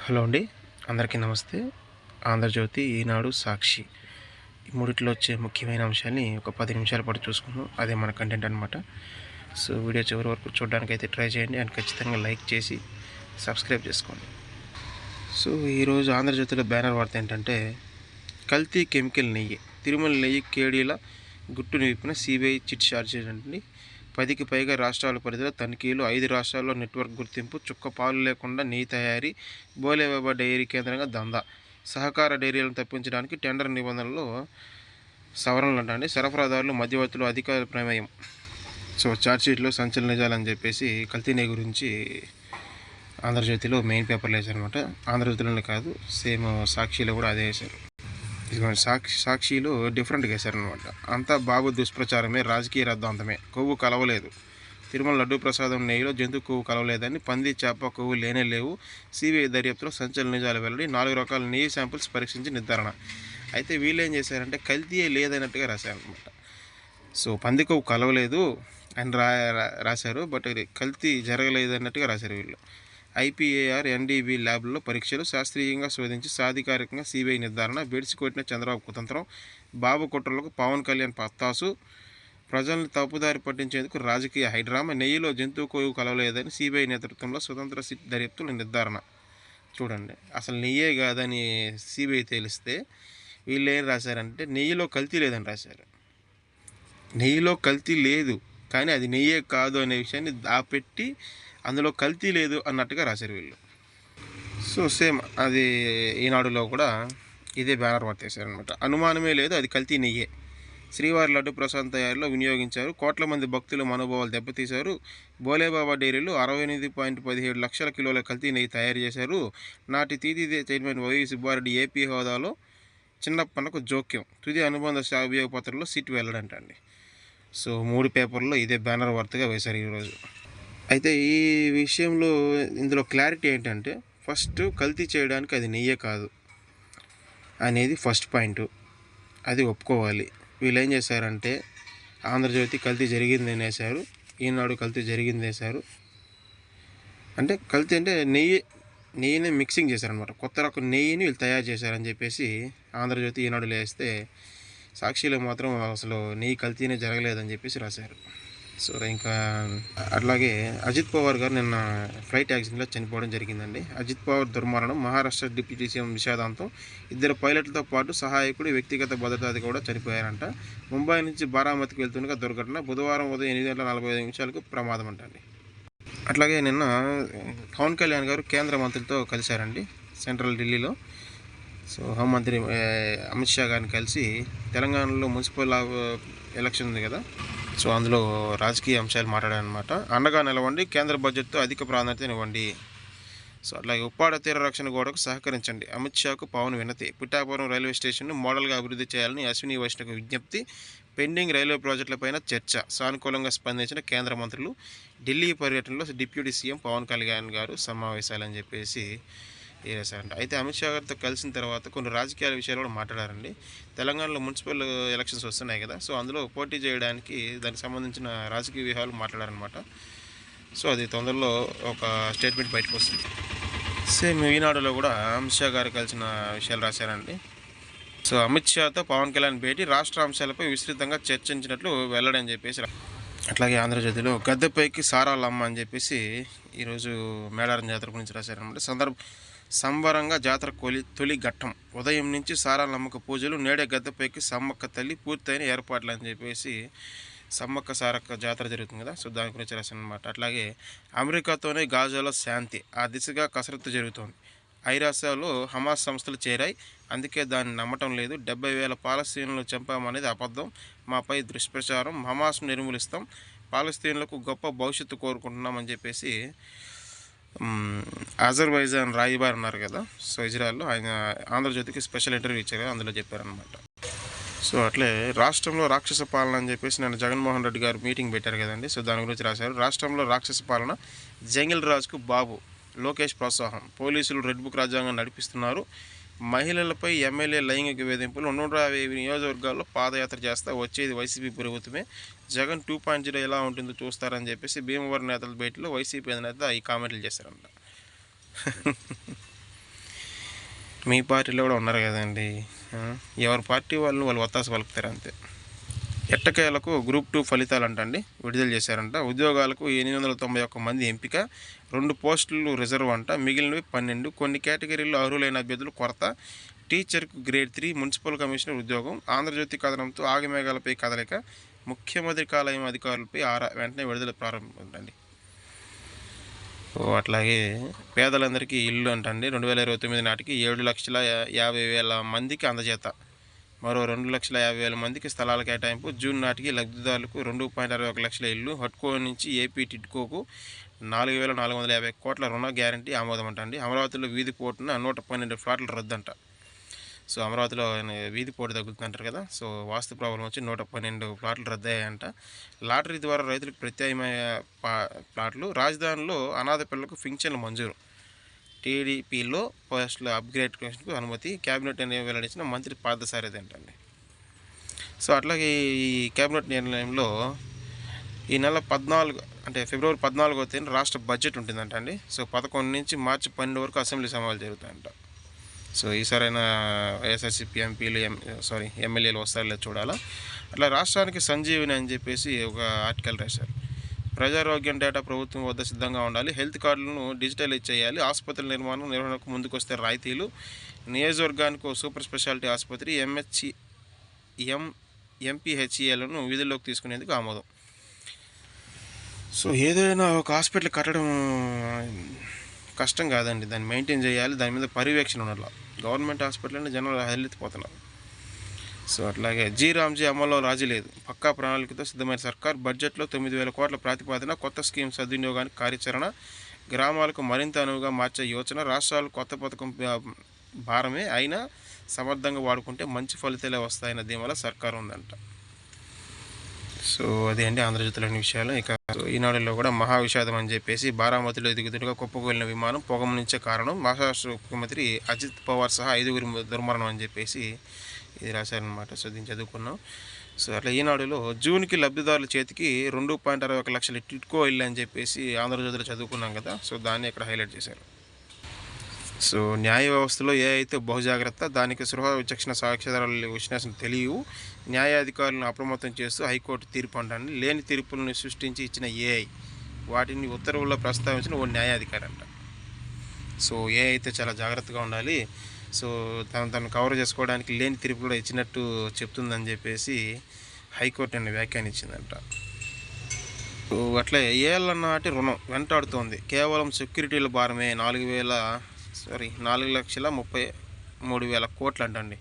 Hello అండి, అందరికీ నమస్తే. ఆంధ్రజ్యోతి, ఈనాడు, సాక్షి ఈ మూడిట్లో వచ్చే ముఖ్యమైన అంశాన్ని ఒక 10 నిమిషాల పాటు చూసుకుందాం. అదే మన కంటెంట్ అనమాట. సో వీడియో చివరి వరకు చూడడానికి అయితే ట్రై చేయండి అండ్ ఖచ్చితంగా లైక్ చేసి సబ్స్క్రైబ్ చేసుకోండి. సో ఈరోజు ఆంధ్రజ్యోతిలో బ్యానర్ వార్త ఏంటంటే, కల్తీ కెమికల్ నెయ్యి, తిరుమల నెయ్యి కేడీల గుట్టు నిలిపిన సిబిఐ చిట్ ఛార్జ్ అండి. 10కి పైగా రాష్ట్రాల పరిధిలో తనిఖీలు, 5 రాష్ట్రాల్లో నెట్వర్క్ గుర్తింపు, చుక్క పాలు లేకుండా నెయ్యి తయారీ, బోలేబాబా డైరీ కేంద్రంగా దందా, సహకార డైరీలను తప్పించడానికి టెండర్ నిబంధనల్లో సవరణలు అంటండి, సరఫరాదారులు మధ్యవర్తులు అధికార ప్రమేయం. సో ఛార్జ్షీట్లో సంచలన నిజాలని చెప్పేసి కల్తీ నెయ్యి గురించి ఆంధ్రజ్యోతిలో మెయిన్ పేపర్లు వేశారనమాట. ఆంధ్రజ్యోతిలోనే కాదు, సేమ్ సాక్షిలో కూడా అదే వేశారు. సాక్షిలో డిఫరెంట్గా వేశారనమాట. అంతా బాబు దుష్ప్రచారమే, రాజకీయ రద్దాంతమే, కొవ్వు కలవలేదు. తిరుమల లడ్డూ ప్రసాదం నెయ్యిలో జంతు కొవ్వు కలవలేదని, పంది చేప కొవ్వు లేనే లేవు. సిబిఐ దర్యాప్తులో సంచలన నిజాలు వెల్లడి, 4 రకాల నెయ్యి శాంపిల్స్ పరీక్షించి నిర్ధారణ. అయితే వీళ్ళు ఏం చేశారంటే కల్తీయే లేదన్నట్టుగా రాశారనమాట. సో పంది కొవ్వు కలవలేదు అని రాశారు, బట్ కల్తీ జరగలేదు అన్నట్టుగా రాశారు వీళ్ళు. ఐపీఏఆర్ ఎన్డీబీ ల్యాబ్లలో పరీక్షలు, శాస్త్రీయంగా శోధించి సాధికారికంగా సిబిఐ నిర్ధారణ, బెడిసి కొట్టిన చంద్రబాబు కుతంత్రం, బాబు కుట్రలకు పవన్ కళ్యాణ్ పత్తాసు, ప్రజలను తప్పుదారి పట్టించేందుకు రాజకీయ హైడ్రామా, నెయ్యిలో జంతువు కొవ్వు కలవలేదని సిబిఐ నేతృత్వంలో స్వతంత్ర సిట్ దర్యాప్తుల నిర్ధారణ. చూడండి, అసలు నెయ్యే కాదని సిబిఐ తేలిస్తే వీళ్ళు ఏం రాశారంటే నెయ్యిలో కల్తీ లేదని రాశారు. నెయ్యిలో కల్తీ లేదు, కానీ అది నెయ్యే కాదు అనే విషయాన్ని దాపెట్టి అందులో కల్తీ లేదు అన్నట్టుగా రాశారు వీళ్ళు. సో సేమ్ అది ఈనాడులో కూడా ఇదే బ్యానర్ వర్తేశారనమాట. అనుమానమే లేదు, అది కల్తీ నెయ్యే. శ్రీవారి లడ్డు ప్రసాదం తయారీలో వినియోగించారు, కోట్ల మంది భక్తుల మనోభావాలు దెబ్బతీశారు. బోలేబాబా డైరీలో 68.17 లక్షల కిలోల కల్తీ నెయ్యి తయారు చేశారు. నాటి తీది చైర్మన్ వైవి సుబ్బారెడ్డి ఏపీ హోదాలో చిన్నప్పన్నకు జోక్యం, తుది అనుబంధ అభియోగ పత్రంలో సిట్ వెల్లడంటండి. సో 3 పేపర్లో ఇదే బ్యానర్ వార్తగా వేశారు ఈరోజు. అయితే ఈ విషయంలో ఇందులో క్లారిటీ ఏంటంటే, ఫస్ట్ కల్తీ చేయడానికి అది నెయ్యే కాదు అనేది ఫస్ట్ పాయింట్, అది ఒప్పుకోవాలి. వీళ్ళు ఏం చేశారంటే ఆంధ్రజ్యోతి కల్తీ జరిగిందని వేశారు, ఈనాడు కల్తీ జరిగింది వేశారు. అంటే కల్తీ అంటే నెయ్యిని మిక్సింగ్ చేశారనమాట. కొత్త రకం నెయ్యిని వీళ్ళు తయారు చేశారని చెప్పేసి ఆంధ్రజ్యోతి ఈనాడులో వేస్తే, సాక్షిలో మాత్రం అసలు నెయ్యి కల్తీనే జరగలేదని చెప్పేసి రాశారు. సో ఇంకా అట్లాగే అజిత్ పవార్ గారు నిన్న ఫ్లైట్ యాక్సిడెంట్లో చనిపోవడం జరిగిందండి. అజిత్ పవార్ దుర్మరణం, మహారాష్ట్ర డిప్యూటీ సీఎం విషాదాంతం, 2 పైలట్లతో పాటు సహాయకుడు, వ్యక్తిగత భద్రతాది కూడా చనిపోయారంట. ముంబై నుంచి బారామతికి వెళ్తుండగా దుర్ఘటన, బుధవారం ఉదయం 8:45 ప్రమాదం అంటండి. అట్లాగే నిన్న పవన్ కళ్యాణ్ గారు కేంద్ర మంత్రులతో కలిశారండి సెంట్రల్ ఢిల్లీలో. సో హోంమంత్రి అమిత్ షా గారిని కలిసి తెలంగాణలో మున్సిపల్ ఎలక్షన్ ఉంది కదా, సో అందులో రాజకీయ అంశాలు మాట్లాడారనమాట. అండగా నిలవండి, కేంద్ర బడ్జెట్తో అధిక ప్రాధాన్యతనివ్వండి. సో అట్లాగే ఉప్పాడ తీర రక్షణ గోడకు సహకరించండి, అమిత్ షాకు పవన్ వినతి. పిఠాపురం రైల్వే స్టేషన్ను మోడల్గా అభివృద్ధి చేయాలని అశ్విని వైష్ణవ్కు విజ్ఞప్తి. పెండింగ్ రైల్వే ప్రాజెక్టులపైన చర్చ, సానుకూలంగా స్పందించిన కేంద్ర మంత్రులు. ఢిల్లీ పర్యటనలో డిప్యూటీ సీఎం పవన్ కళ్యాణ్ గారు సమావేశాలని చెప్పేసి వేసారంట. అయితే అమిత్ షా గారితో కలిసిన తర్వాత కొన్ని రాజకీయాల విషయాలు కూడా మాట్లాడారండి. తెలంగాణలో మున్సిపల్ ఎలక్షన్స్ వస్తున్నాయి కదా, సో అందులో పోటీ చేయడానికి దానికి సంబంధించిన రాజకీయ వ్యూహాలు మాట్లాడారనమాట. సో అది తొందరలో ఒక స్టేట్మెంట్ బయటకు వస్తుంది. సేమ్ ఈనాడులో కూడా అమిత్ షా గారు కలిసిన విషయాలు రాశారండి. సో అమిత్ షాతో పవన్ కళ్యాణ్ భేటీ, రాష్ట్ర అంశాలపై విస్తృతంగా చర్చించినట్లు వెల్లడని చెప్పేసి. అట్లాగే ఆంధ్రజ్యోతిలో గద్దెపైకి సారాలమ్మ అని చెప్పేసి ఈరోజు మేడారం జాతర గురించి రాశారనమాట. సంబరంగా జాతర తొలి ఘట్టం, ఉదయం నుంచి సారాలమ్మక పూజలు, నేడే గద్దెపైకి సమ్మక్క తల్లి, పూర్తయిన ఏర్పాట్లు అని చెప్పేసి సమ్మక్క సారక్క జాతర జరుగుతుంది కదా, సో దాని గురించి రాశానమాట. అట్లాగే అమెరికాతోనే గాజాలో శాంతి, ఆ దిశగా కసరత్తు జరుగుతోంది. ఐరాసాలో హమాస్ సంస్థలు చేరాయి, అందుకే దాన్ని నమ్మటం లేదు. 70,000 పాలస్తీన్లను చంపామనేది అబద్ధం, మాపై దుష్ప్రచారం, హమాస్ను నిర్మూలిస్తాం, పాలస్తీన్లకు గొప్ప భవిష్యత్తు కోరుకుంటున్నామని చెప్పేసి అజర్బైజాన్ రాయబారి ఉన్నారు కదా, సో ఇజ్రాయెల్లో, ఆయన ఆంధ్రజ్యోతికి స్పెషల్ ఇంటర్వ్యూ ఇచ్చారు కదా, అందులో చెప్పారనమాట. సో అట్లే రాష్ట్రంలో రాక్షస పాలన అని చెప్పేసి నేను జగన్మోహన్ రెడ్డి గారు మీటింగ్ పెట్టారు కదండి, సో దాని గురించి రాశారు. రాష్ట్రంలో రాక్షస పాలన, జంగిల్ రాజుకు బాబు లోకేష్ ప్రోత్సాహం, పోలీసులు రెడ్ బుక్ రాజ్యాంగం నడిపిస్తున్నారు, మహిళలపై ఎమ్మెల్యే లైంగిక వేధింపులు, 150 నియోజకవర్గాల్లో పాదయాత్ర చేస్తా, వచ్చేది వైసీపీ ప్రభుత్వమే, జగన్ 2.0 ఎలా ఉంటుందో చూస్తారని చెప్పేసి భీమవరం నేతల భేటీలో వైసీపీ నేత ఈ కామెంట్లు చేశారంట. మీ పార్టీలో కూడా ఉన్నారు కదండి. ఎవరి పార్టీ వాళ్ళు ఒత్తాస పలుకుతారు అంతే. ఎట్టకేలకు గ్రూప్ 2 ఫలితాలు అంటండి విడుదల చేశారంట. ఉద్యోగాలకు 891 మంది ఎంపిక, 2 పోస్టులు రిజర్వ్ అంట, మిగిలినవి 12. కొన్ని కేటగిరీల్లో అర్హులైన అభ్యర్థులు కొరత. టీచర్కు గ్రేడ్ 3, మున్సిపల్ కమిషనర్ ఉద్యోగం. ఆంధ్రజ్యోతి కథనంతో ఆగమేఘాలపై కదలిక, ముఖ్యమంత్రి కార్యాలయం అధికారులపై ఆరా, వెంటనే విడుదల ప్రారంభం. అట్లాగే పేదలందరికీ ఇల్లు అంటండి 2029 నాటికి 7,50,000 మందికి అందజేత. మరో 2,50,000 మందికి స్థలాల కేటాయింపు. జూన్ నాటికి లబ్ధిదారులకు 2.61 లక్షల ఇల్లు. హడ్కో నుంచి ఏపీ టిడ్కోకు 4,450 కోట్ల రుణ గ్యారంటీ ఆమోదం అంటండి. అమరావతిలో వీధి పోటున 112 ఫ్లాట్లు రద్దంట. సో అమరావతిలో వీధి పోటు తగ్గుతుందంటారు కదా. సో వాస్తు ప్రాబ్లం వచ్చి 112 ప్లాట్లు రద్దయ్యాయంట. లాటరీ ద్వారా రైతులకు ప్రత్యామ్నాయ ప్లాట్లు. రాజధానిలో అనాథ పిల్లలకు పింఛన్లు మంజూరు. టీడీపీలో పోస్టుల అప్గ్రేడ్కు అనుమతి. కేబినెట్ నిర్ణయం వెల్లడించిన మంత్రి పార్థసారథి అంటండి. సో అట్లాగే ఈ కేబినెట్ నిర్ణయంలో ఈ నెల 14 అంటే ఫిబ్రవరి 14వ తేదీన రాష్ట్ర బడ్జెట్ ఉంటుందంట అండి. సో 11 నుంచి మార్చి 12 వరకు అసెంబ్లీ సమావేశాలు జరుగుతాయంట. సో ఈసారైనా వైఎస్ఆర్సీపీ ఎంపీలు ఎమ్మెల్యేలు వస్తారో లేదో చూడాలా. అట్లా రాష్ట్రానికి సంజీవిని అని చెప్పేసి ఒక ఆర్టికల్ రాశారు. ప్రజారోగ్యం డేటా ప్రభుత్వం వద్ద సిద్ధంగా ఉండాలి. హెల్త్ కార్డులను డిజిటలైజ్ చేయాలి. ఆసుపత్రుల నిర్వహణకు ముందుకొస్తే రాయితీలు. నియోజకవర్గానికి సూపర్ స్పెషాలిటీ ఆసుపత్రి ఎంపీహెచ్ఈలను విధుల్లోకి తీసుకునేందుకు ఆమోదం. సో ఏదైనా ఒక హాస్పిటల్ కట్టడం కష్టం కాదండి, దాన్ని మెయింటైన్ చేయాలి, దాని మీద పర్యవేక్షణ ఉండాలి. గవర్నమెంట్ హాస్పిటల్ అంటే జనాలు హెల్లెత్తిపోతున్నారు. సో అట్లాగే రామ్జీ అమల్లో రాజీ లేదు. పక్కా ప్రణాళికతో సిద్ధమైన సర్కార్. బడ్జెట్లో 9,000 కోట్ల ప్రతిపాదన. కొత్త స్కీమ్ సద్వినియోగానికి కార్యాచరణ. గ్రామాలకు మరింత అనువుగా మార్చే యోచన. రాష్ట్రాలు కొత్త పథకం భారమే అయినా సమర్థంగా వాడుకుంటే మంచి ఫలితాలే వస్తాయన్న ధీమాలో సర్కారు ఉందంట. సో అదే అండి ఆంధ్రజ్యోతిలోని విషయాలు. ఇక ఈనాడులో కూడా మహావిషాదం అని చెప్పేసి బారామతిలో ఎదుగుతుండగా కుప్పకూలిన విమానం పొగమనించే కారణం. మహారాష్ట్ర ముఖ్యమంత్రి అజిత్ పవార్ సహా 5 దుర్మరణం అని చెప్పేసి ఇది రాశారనమాట. సో దీన్ని చదువుకున్నాం. సో అట్లా ఈనాడులో జూన్కి లబ్ధిదారుల చేతికి 2.61 లక్షల టిడ్కో ఇల్లు అని చెప్పేసి ఆంధ్రజ్యోతిలో చదువుకున్నాం కదా. సో దాన్ని ఇక్కడ హైలైట్ చేశారు. సో న్యాయ వ్యవస్థలో ఏ అయితే బహుజాగ్రత్త, దానికి సృహ విచక్షణ సాక్ష్యాధారాలు విశ్లేషణ తెలియవు. న్యాయాధికారులను అప్రమత్తం చేస్తూ హైకోర్టు తీర్పు అంటండి. లేని తీర్పులను సృష్టించి ఇచ్చిన ఏఐ, వాటిని ఉత్తర్వుల్లో ప్రస్తావించిన ఓ న్యాయాధికారి అంట. సో ఏ అయితే చాలా జాగ్రత్తగా ఉండాలి. సో తను కవర్ చేసుకోవడానికి లేని తీర్పు కూడా ఇచ్చినట్టు చెప్తుందని చెప్పేసి హైకోర్టు అనే వ్యాఖ్యానించిందంట. సో అట్లే ఏళ్ళ నాటి రుణం వెంటాడుతోంది. కేవలం సెక్యూరిటీల భారమే 4,33,000 కోట్లు అంటండి.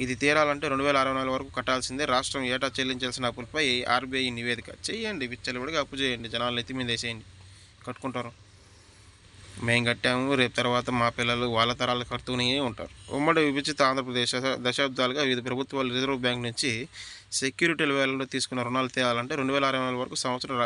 ఇది తీరాలంటే 2064 వరకు కట్టాల్సిందే. రాష్ట్రం ఏటా చెల్లించాల్సిన అప్పులపై ఆర్బీఐ నివేదిక చేయండి. విచ్చలవిడిగా అప్పు చేయండి, జనాలు ఎత్తి మీద వేసేయండి, కట్టుకుంటారు. మేము కట్టాము, రేపు తర్వాత మా పిల్లలు వాళ్ళ తరాలు కడుతూనే ఉంటారు. ఉమ్మడి విభజిత ఆంధ్రప్రదేశ్ దశాబ్దాలుగా వివిధ ప్రభుత్వాలు రిజర్వ్ బ్యాంక్ నుంచి సెక్యూరిటీల వేళల్లో తీసుకున్న రుణాలు తేవాలంటే 2064 వరకు సంవత్సరం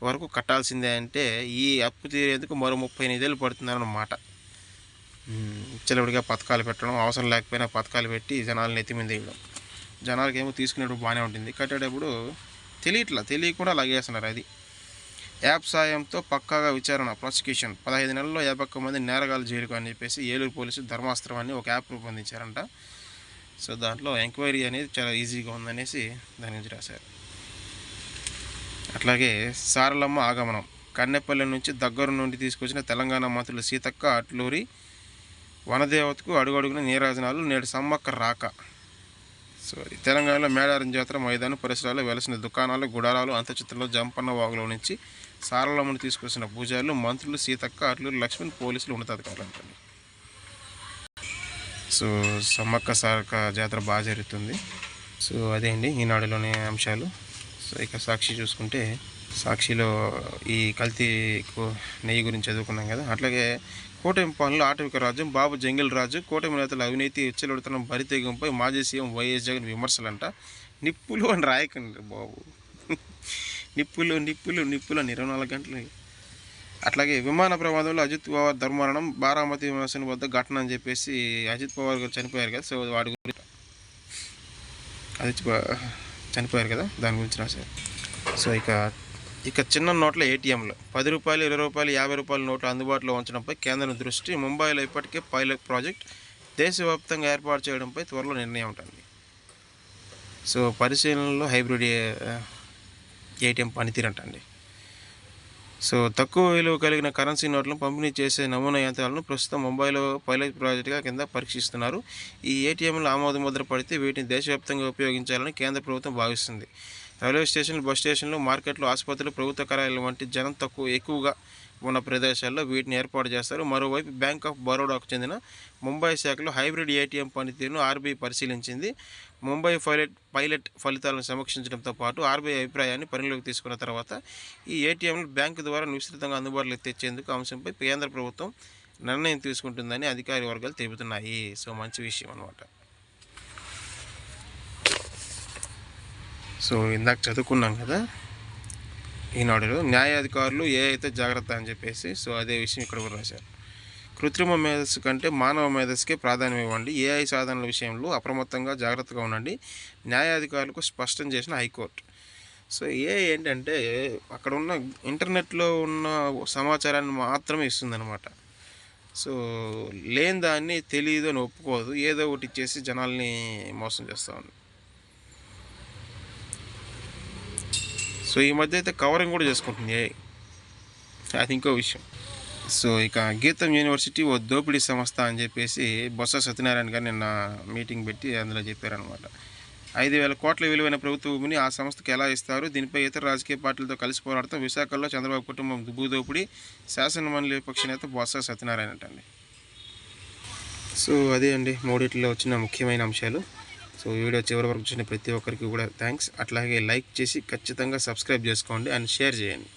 వరకు కట్టాల్సిందే. అంటే ఈ అప్పు తీరేందుకు మరో 38 ఏళ్ళు పడుతుందన్నమాట. విచ్చలవిడిగా పథకాలు పెట్టడం, అవసరం లేకపోయినా పథకాలు పెట్టి జనాలను ఎత్తి మీద వేయడం. జనాలకి ఏమో తీసుకునేటప్పుడు బాగానే ఉంటుంది, కట్టేటప్పుడు తెలియకుండా లాగేస్తున్నారు. అది యాప్ సాయంతో పక్కాగా విచారణ, ప్రాసిక్యూషన్. 15 నెలల్లో 51 మంది నేరగాలు జైలుకు అని చెప్పేసి ఏలూరు పోలీసులు ధర్మాస్త్రం అని ఒక యాప్ రూపొందించారంట. సో దాంట్లో ఎంక్వైరీ అనేది చాలా ఈజీగా ఉందనేసి దాని గురించి రాశారు. అట్లాగే సారలమ్మ ఆగమనం. కన్నెపల్లి నుంచి దగ్గర నుండి తీసుకొచ్చిన తెలంగాణ మంత్రులు సీతక్క, అట్లూరి వనదేవతకు అడుగడుగున నీరాజనాలు. నేడు సమ్మక్క రాక. సో తెలంగాణలో మేడారం జాతర మైదానం పరిసరాల్లో వెలసిన దుకాణాలు, గుడారాలు, అంతచిత్రంలో జంపన్న వాగులో నుంచి సారలమ్మను తీసుకొచ్చిన పూజారులు, మంత్రులు సీతక్క, అట్లూరి లక్ష్మణ్, పోలీసులు, ఉన్నతాధికారులు అంటండి. సో సమ్మక్క సారక్క జాతర బాగా జరుగుతుంది. సో అదే అండి ఈనాడులోని అంశాలు. సో ఇక సాక్షి చూసుకుంటే, సాక్షిలో ఈ కల్తీ నెయ్యి గురించి చదువుకున్నాం కదా. అట్లాగే కూటమి పాలనలో ఆటవిక రాజ్యం. బాబు జంగిల్ రాజు. కూటమి నేతల అవినీతి, విచ్చలవిడితనం, బరితెగింపై మాజీ సీఎం వైఎస్ జగన్ విమర్శలంట. నిప్పులు అని రాయకండి బాబు, నిప్పులు నిప్పులు నిప్పులు అని 24 గంటలు. అట్లాగే విమాన ప్రమాదంలో అజిత్ పవార్ దుర్మరణం. బారామతి విమానాశ్రయం వద్ద ఘటన అని చెప్పేసి అజిత్ పవార్ గారు చనిపోయారు కదా. సో వాడి గురించి చనిపోయారు కదా, దాని గురించి రాశారు. సో ఇక ఇక చిన్న నోట్ల ఏటీఎంలు రూ. 10, రూ. 20, రూ. 50 నోట్లు అందుబాటులో ఉంచడంపై కేంద్రం దృష్టి. ముంబైలో ఇప్పటికే పైలట్ ప్రాజెక్ట్ దేశవ్యాప్తంగా ఏర్పాటు చేయడంపై త్వరలో నిర్ణయం ఉంటుంది. సో పరిశీలనలో హైబ్రిడ్ ఏటీఎం పనితీరంటండి. సో తక్కువ విలువ కలిగిన కరెన్సీ నోట్లను పంపిణీ చేసే నమూనా యంత్రాలను ప్రస్తుతం ముంబైలో పైలట్ ప్రాజెక్టుగా కింద పరీక్షిస్తున్నారు. ఈ ఏటీఎంలు ఆమోదముద్ర పడితే వీటిని దేశవ్యాప్తంగా ఉపయోగించాలని కేంద్ర ప్రభుత్వం భావిస్తుంది. రైల్వే స్టేషన్లు, బస్ స్టేషన్లు, మార్కెట్లు, ఆసుపత్రులు, ప్రభుత్వ కార్యాలయాలు వంటి జనం ఎక్కువగా ఉన్న ప్రదేశాల్లో వీటిని ఏర్పాటు చేస్తారు. మరోవైపు బ్యాంక్ ఆఫ్ బరోడాకు చెందిన ముంబై శాఖలో హైబ్రిడ్ ఏటీఎం పనితీరును ఆర్బీఐ పరిశీలించింది. ముంబై పైలట్ ఫలితాలను సమీక్షించడంతో పాటు ఆర్బీఐ అభిప్రాయాన్ని పరిగణలోకి తీసుకున్న తర్వాత ఈ ఏటీఎంలు బ్యాంకు ద్వారా విస్తృతంగా అందుబాటులోకి తెచ్చేందుకు అంశంపై కేంద్ర ప్రభుత్వం నిర్ణయం తీసుకుంటుందని అధికార వర్గాలు తెలుపుతున్నాయి. సో మంచి విషయం అన్నమాట. సో ఇందాక చదువుకున్నాం కదా ఈనాడులో, న్యాయాధికారులు అయితే జాగ్రత్త అని చెప్పేసి. సో అదే విషయం ఇక్కడ కూడా రాశారు. కృత్రిమ మేధస్సు కంటే మానవ మేధస్సుకే ప్రాధాన్యం ఇవ్వండి. ఏఐ సాధనల విషయంలో అప్రమత్తంగా జాగ్రత్తగా ఉండండి, న్యాయాధికారులకు స్పష్టం చేసిన హైకోర్టు. సో ఏఐ ఏంటంటే అక్కడ ఉన్న ఇంటర్నెట్లో ఉన్న సమాచారాన్ని మాత్రమే ఇస్తుందన్నమాట. సో లేని దాన్ని తెలియదు అని ఒప్పుకోదు, ఏదో ఒకటి ఇచ్చేసి జనాల్ని మోసం చేస్తూ ఉంది. సో ఈ మధ్య అయితే కవరింగ్ కూడా చేసుకుంటుంది ఏఐ, అది ఇంకో విషయం. సో ఇక గీతం యూనివర్సిటీ ఓ దోపిడీ సంస్థ అని చెప్పేసి బొత్స సత్యనారాయణ గారు నిన్న మీటింగ్ పెట్టి అందులో చెప్పారనమాట. 5,000 కోట్ల విలువైన ప్రభుత్వ భూమిని ఆ సంస్థకి ఎలా ఇస్తారు, దీనిపై ఇతర రాజకీయ పార్టీలతో కలిసి పోరాడతాం, విశాఖలో చంద్రబాబు కుటుంబం భూదోపిడీ, శాసనమండలి విపక్ష నేత బొత్స సత్యనారాయణ అంటండి. సో అదే అండి మూడిట్లో వచ్చిన ముఖ్యమైన అంశాలు. సో వీడియో చివరి వరకు చూసిన ప్రతి ఒక్కరికి కూడా థ్యాంక్స్. అట్లాగే లైక్ చేసి ఖచ్చితంగా సబ్స్క్రైబ్ చేసుకోండి అండ్ షేర్ చేయండి.